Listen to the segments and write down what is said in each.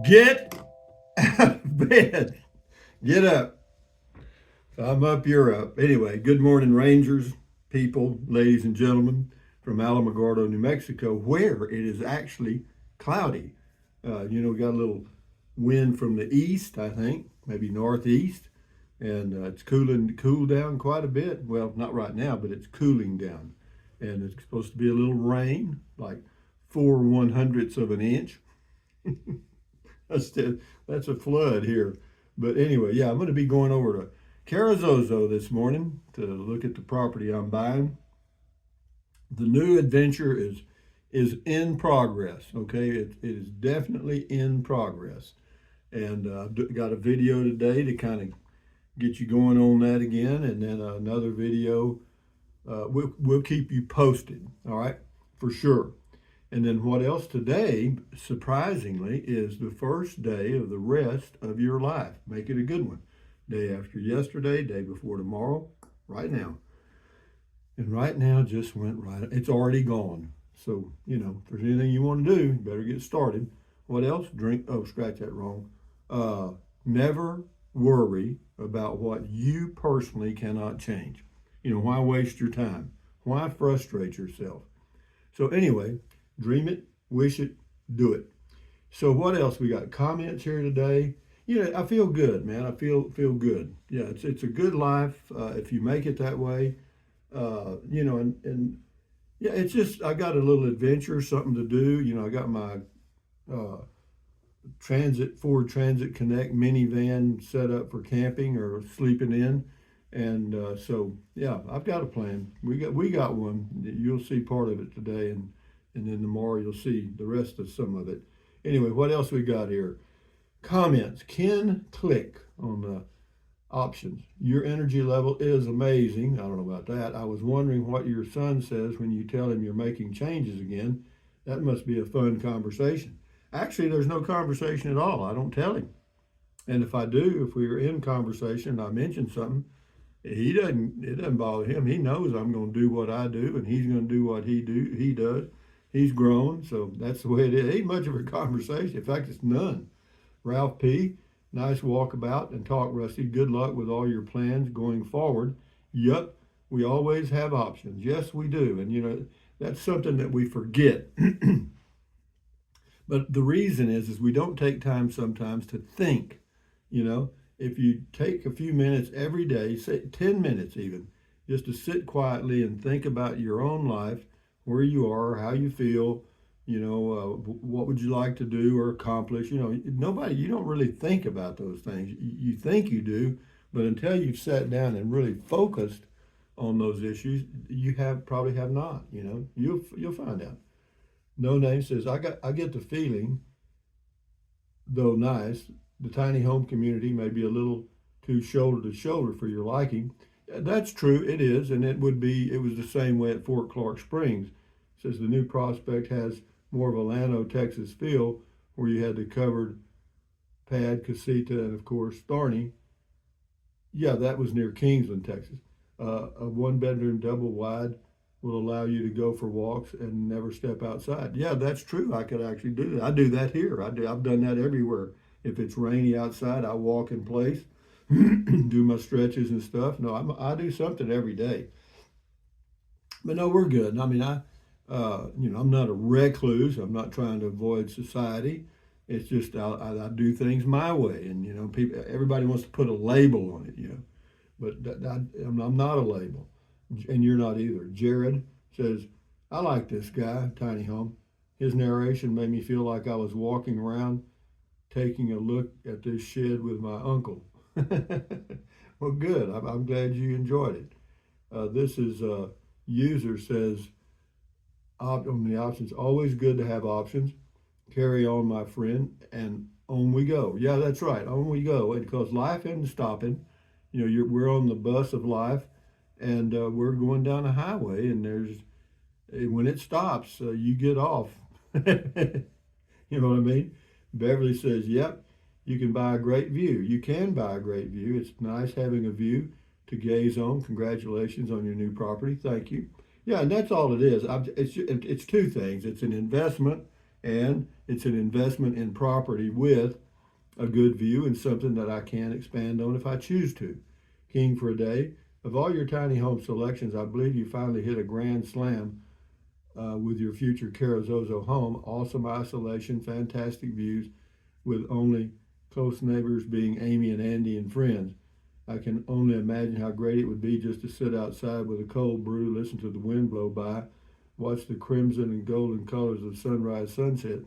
Get out of bed. Get up. If I'm up, you're up. Anyway, good morning, Rangers, people, ladies and gentlemen from Alamogordo, New Mexico, where it is actually cloudy. We got a little wind from the east, I think, maybe northeast, and it's cooled down quite a bit. Well, not right now, but it's cooling down. And it's supposed to be a little rain, like 4/100ths of an inch. That's a flood here. But anyway, yeah, I'm going to be going over to Carrizozo this morning to look at the property I'm buying. The new adventure is in progress. Okay, it is definitely in progress, and I've got a video today to kind of get you going on that again, and then another video. We'll keep you posted. All right, for sure. And then what else today, surprisingly, is the first day of the rest of your life. Make it a good one. Day after yesterday, day before tomorrow, right now. And right now just went right. It's already gone. So, if there's anything you want to do, you better get started. What else? Drink. Oh, scratch that wrong. Never worry about what you personally cannot change. Why waste your time? Why frustrate yourself? So anyway, dream it, wish it, do it. So what else we got? Comments here today. I feel good, man. I feel good. Yeah, it's a good life if you make it that way. And yeah, it's just I got a little adventure, something to do. I got my uh, Ford Transit Connect minivan set up for camping or sleeping in, and so yeah, I've got a plan. We got one. You'll see part of it today, and then tomorrow you'll see the rest of some of it. Anyway, what else we got here? Comments. Ken Click on the options. Your energy level is amazing. I don't know about that. I was wondering what your son says when you tell him you're making changes again. That must be a fun conversation. Actually, there's no conversation at all. I don't tell him. And if I do, if we are in conversation and I mention something, it doesn't bother him. He knows I'm going to do what I do and he's going to do what he does. He's grown, so that's the way it is. Ain't much of a conversation. In fact, it's none. Ralph P., nice walkabout and talk, Rusty. Good luck with all your plans going forward. Yep, we always have options. Yes, we do. And, that's something that we forget. But the reason is we don't take time sometimes to think. If you take a few minutes every day, say 10 minutes even, just to sit quietly and think about your own life, where you are, how you feel, what would you like to do or accomplish? You don't really think about those things. You think you do, but until you've sat down and really focused on those issues, you probably have not. You'll find out. No Name says, I get the feeling, though nice, the tiny home community may be a little too shoulder to shoulder for your liking. That's true, it is, and it was the same way at Fort Clark Springs. It says the new prospect has more of a Llano, Texas feel, where you had the covered pad, casita, and of course Tharney. Yeah, that was near Kingsland, Texas. A one-bedroom double wide will allow you to go for walks and never step outside. Yeah, that's true. I could actually do that. I do that here. I've done that everywhere. If it's rainy outside, I walk in place, do my stretches and stuff. No, I do something every day. But no, we're good. I mean, I'm not a recluse. I'm not trying to avoid society. It's just I do things my way, and everybody wants to put a label on it, but I'm not a label, and you're not either. Jared says, I like this guy, Tiny Home. His narration made me feel like I was walking around taking a look at this shed with my uncle. Well, good. I'm glad you enjoyed it. This is user says, on the options, always good to have options. Carry on, my friend, and on we go. Yeah, that's right. On we go. Because life isn't stopping. We're on the bus of life, and we're going down a highway, and when it stops, you get off. You know what I mean? Beverly says, yep, you can buy a great view. You can buy a great view. It's nice having a view to gaze on. Congratulations on your new property. Thank you. Yeah, and that's all it is. It's two things. It's an investment, and it's an investment in property with a good view and something that I can expand on if I choose to. King for a day. Of all your tiny home selections, I believe you finally hit a grand slam with your future Carrizozo home. Awesome isolation, fantastic views, with only close neighbors being Amy and Andy and friends. I can only imagine how great it would be just to sit outside with a cold brew, listen to the wind blow by, watch the crimson and golden colors of sunrise, sunset,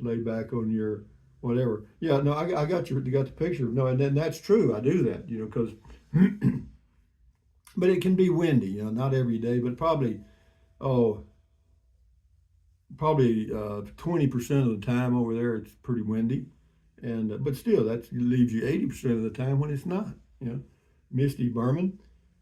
lay back on your whatever. Yeah, no, I got you got the picture. No, and then that's true. I do that, because, but it can be windy. Not every day, but oh, probably 20% of the time over there it's pretty windy, and but still that leaves you 80% of the time when it's not. Misty Berman,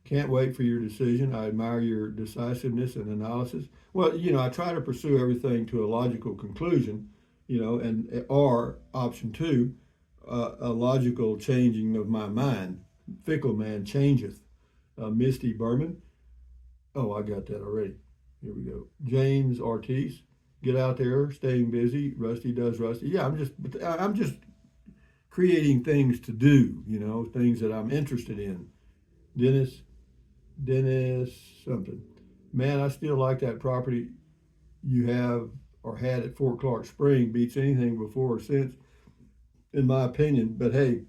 can't wait for your decision. I admire your decisiveness and analysis. Well, I try to pursue everything to a logical conclusion, and or option two, a logical changing of my mind. Fickle man changeth. Misty Berman. Oh, I got that already. Here we go. James Ortiz, get out there, staying busy. Rusty does Rusty. Yeah, I'm just creating things to do. Things that I'm interested in. Dennis something. Man, I still like that property you have or had at Fort Clark Spring. Beats anything before or since, in my opinion. But hey,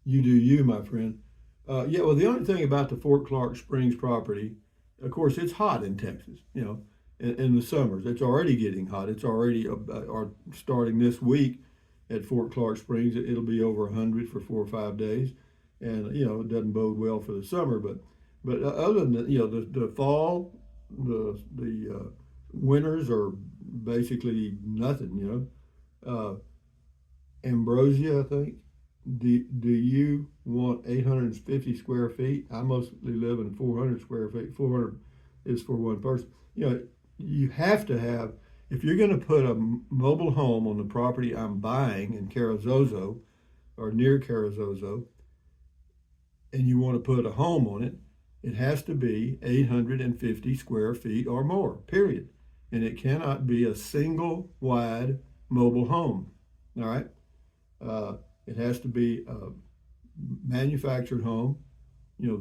you do you, my friend. Yeah, well, the only thing about the Fort Clark Springs property, of course, it's hot in Texas, in the summers. It's already getting hot. It's already starting this week at Fort Clark Springs. It'll be over 100 for 4 or 5 days. And, it doesn't bode well for the summer. But other than the fall, the winters are basically nothing, Ambrosia, I think. Do you want 850 square feet? I mostly live in 400 square feet. 400 is for one person. You have to have, if you're going to put a mobile home on the property I'm buying in Carrizozo or near Carrizozo, and you want to put a home on it, it has to be 850 square feet or more, period. And it cannot be a single wide mobile home. All right? It has to be a manufactured home. What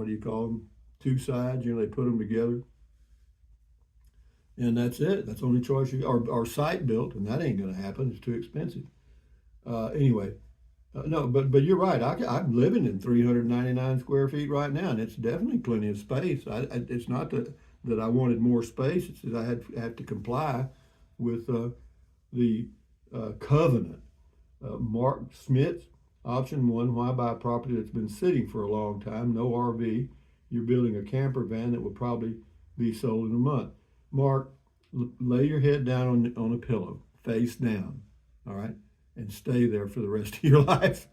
do you call them? Two sides. They put them together, and that's it. That's the only choice you or site built, and that ain't going to happen. It's too expensive. Anyway, no, but you're right. I'm living in 399 square feet right now, and it's definitely plenty of space. It's not that I wanted more space. It's that I had to comply with the covenant. Mark Smith, option one, why buy a property that's been sitting for a long time, no RV? You're building a camper van that will probably be sold in a month. Mark, lay your head down on a pillow, face down, all right, and stay there for the rest of your life.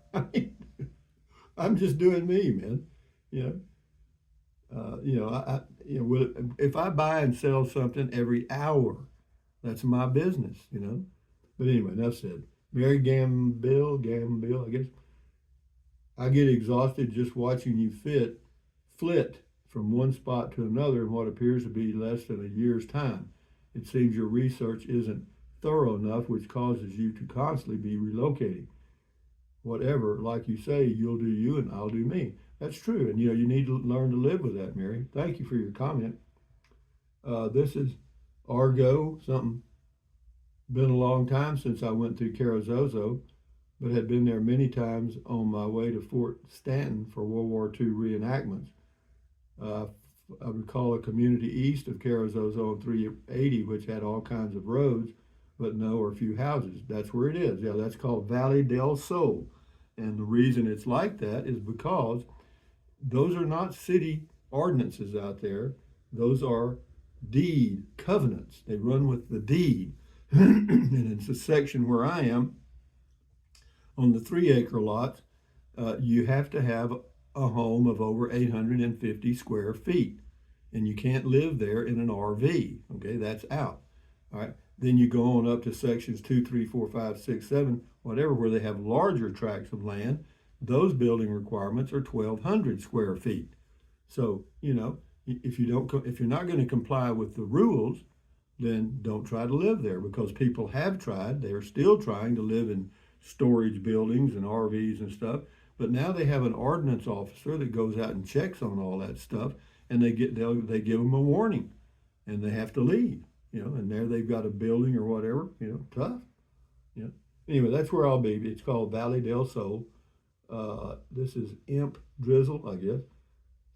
I'm just doing me, man. If I buy and sell something every hour, that's my business, But anyway, enough said. Mary Gambill, I guess. I get exhausted just watching you flit from one spot to another in what appears to be less than a year's time. It seems your research isn't thorough enough, which causes you to constantly be relocating. Whatever, like you say, you'll do you and I'll do me. That's true, and you need to learn to live with that, Mary. Thank you for your comment. This is Argo something. Been a long time since I went through Carrizozo, but had been there many times on my way to Fort Stanton for World War II reenactments. I recall a community east of Carrizozo on 380, which had all kinds of roads, but no or few houses. That's where it is. Yeah, that's called Valley del Sol. And the reason it's like that is because those are not city ordinances out there. Those are deed covenants. They run with the deed. And it's a section where I am on the 3-acre lots. You have to have a home of over 850 square feet, and you can't live there in an RV. Okay, that's out. All right. Then you go on up to sections 2, 3, 4, 5, 6, 7, whatever, where they have larger tracts of land. Those building requirements are 1,200 square feet. So if you're not going to comply with the rules, then don't try to live there, because people have tried. They are still trying to live in storage buildings and RVs and stuff. But now they have an ordinance officer that goes out and checks on all that stuff, and they give them a warning, and they have to leave. And there they've got a building or whatever. Tough. Anyway, that's where I'll be. It's called Valley del Sol. This is Imp Drizzle, I guess.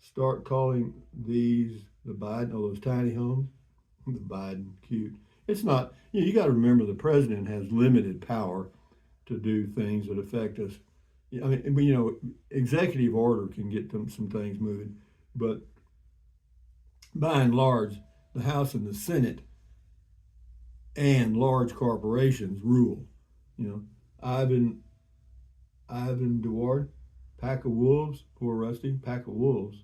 Start calling these the Biden, those tiny homes. The Biden, cute. It's not, you got to remember the president has limited power to do things that affect us. I mean, executive order can get some things moving, but by and large, the House and the Senate and large corporations rule. Ivan Dewar, pack of wolves, poor Rusty, pack of wolves.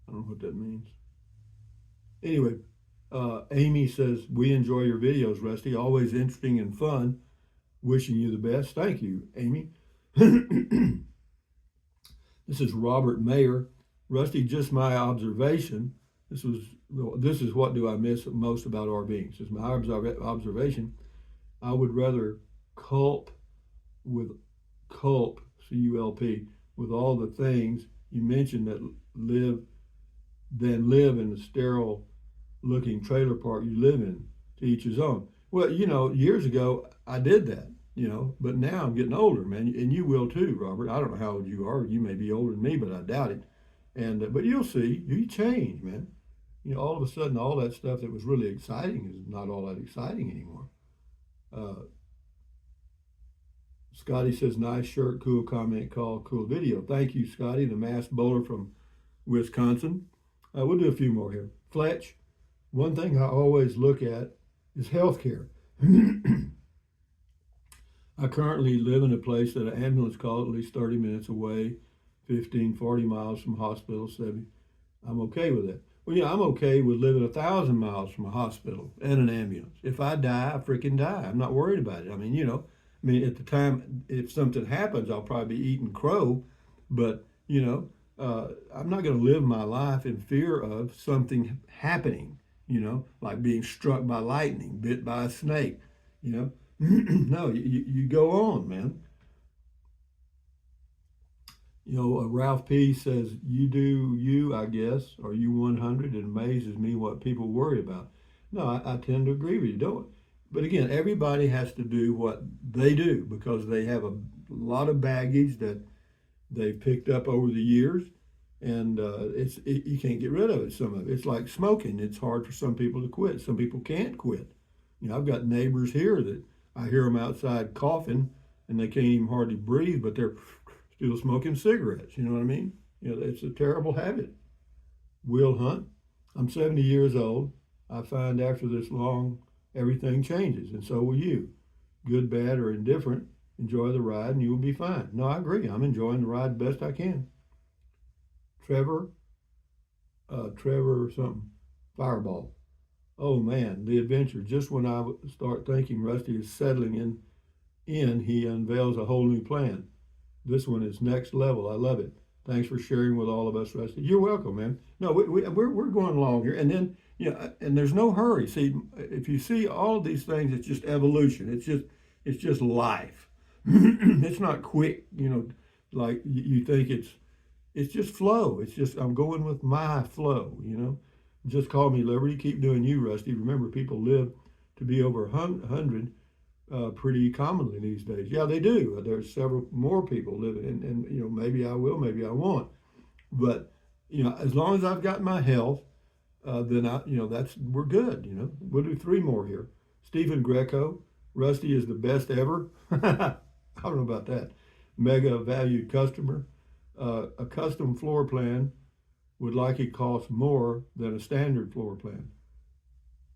I don't know what that means. Anyway, Amy says, we enjoy your videos, Rusty. Always interesting and fun. Wishing you the best. Thank you, Amy. This is Robert Mayer. Rusty, just my observation. This is what do I miss most about RVing. This is my observation. I would rather culp, C-U-L-P, with all the things you mentioned than live in the sterile looking trailer park you live in. To each his own. Well, years ago I did that, but now I'm getting older, man, and you will too, Robert. I don't know how old you are. You may be older than me, but I doubt it. And but you'll see, you change, man. All of a sudden, all that stuff that was really exciting is not all that exciting anymore. Scotty says, nice shirt, cool comment, call, cool video. Thank you, Scotty, the masked bowler from Wisconsin. We'll do a few more here. Fletch, one thing I always look at is healthcare. I currently live in a place that an ambulance call at least 30 minutes away, 15, 40 miles from hospital, 70. I'm okay with that. Well, I'm okay with living 1,000 miles from a hospital and an ambulance. If I die, I freaking die. I'm not worried about it. I mean, at the time, if something happens, I'll probably be eating crow, but, I'm not going to live my life in fear of something happening, like being struck by lightning, bit by a snake, No, you go on, man. Ralph P. says, you do you, I guess, or you 100. It amazes me what people worry about. No, I tend to agree with you, don't I? But again, everybody has to do what they do because they have a lot of baggage that they've picked up over the years, and you can't get rid of it. Some of it. It's like smoking. It's hard for some people to quit. Some people can't quit. I've got neighbors here that I hear them outside coughing, and they can't even hardly breathe, but they're still smoking cigarettes. You know what I mean? It's a terrible habit. Will Hunt, I'm 70 years old. I find after this long, everything changes, and so will you. Good, bad, or indifferent, enjoy the ride, and you will be fine. No, I agree. I'm enjoying the ride best I can. Trevor something, Fireball. Oh man, the adventure. Just when I start thinking Rusty is settling in, he unveils a whole new plan. This one is next level. I love it. Thanks for sharing with all of us, Rusty. You're welcome, man. No, we're going along here, and then and there's no hurry. See, if you see all of these things, it's just evolution. It's just life. It's not quick, like you think it's just flow. It's just I'm going with my flow. Just call me Liberty. Keep doing you, Rusty. Remember, people live to be over 100 pretty commonly these days. Yeah, they do. There's several more people living, and maybe I will, maybe I won't. But as long as I've got my health, then we're good. We'll do 3 more here. Stephen Greco, Rusty is the best ever. I don't know about that. Mega valued customer. A custom floor plan would likely cost more than a standard floor plan.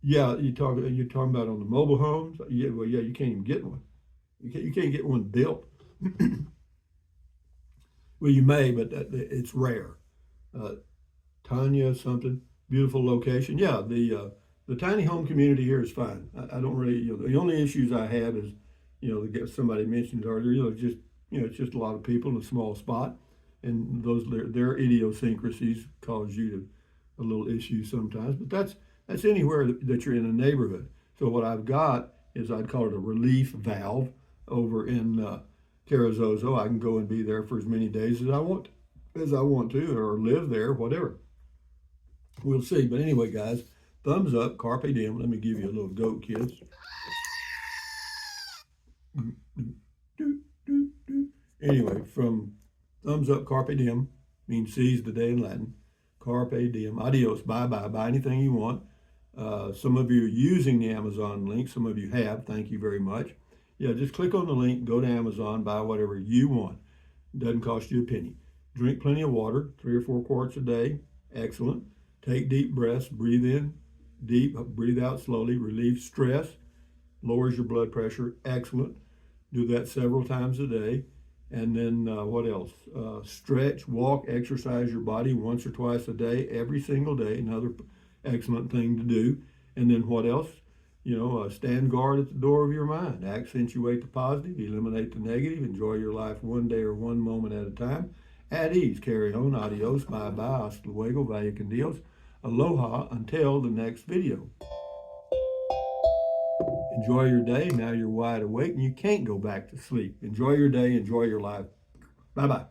Yeah, you're talking about on the mobile homes. Yeah, well, yeah, you can't even get one. You can't get one built. Well, you may, but it's rare. Tanya something, beautiful location. Yeah, the tiny home community here is fine. I don't really, the only issues I have is, somebody mentioned earlier, it's just a lot of people in a small spot, and their idiosyncrasies cause you a little issue sometimes. But That's anywhere that you're in a neighborhood. So what I've got is, I'd call it a relief valve over in Carrizozo. I can go and be there for as many days as I want to, or live there, whatever. We'll see. But anyway, guys, thumbs up, carpe diem. Let me give you a little goat kiss. Anyway, from thumbs up, carpe diem means seize the day in Latin. Carpe diem, adios, bye bye, buy anything you want. Some of you are using the Amazon link. Some of you have. Thank you very much. Yeah, just click on the link, go to Amazon, buy whatever you want. It doesn't cost you a penny. Drink plenty of water, 3 or 4 quarts a day. Excellent. Take deep breaths. Breathe in deep, breathe out slowly. Relieve stress, lowers your blood pressure. Excellent. Do that several times a day. And then what else? Stretch, walk, exercise your body once or twice a day, every single day. Another excellent thing to do. And then what else? Stand guard at the door of your mind. Accentuate the positive, eliminate the negative. Enjoy your life one day or one moment at a time. At ease, carry on. Adios, bye-bye, hasta luego, vaya con Dios. Aloha until the next video. Enjoy your day. Now you're wide awake and you can't go back to sleep. Enjoy your day. Enjoy your life. Bye-bye.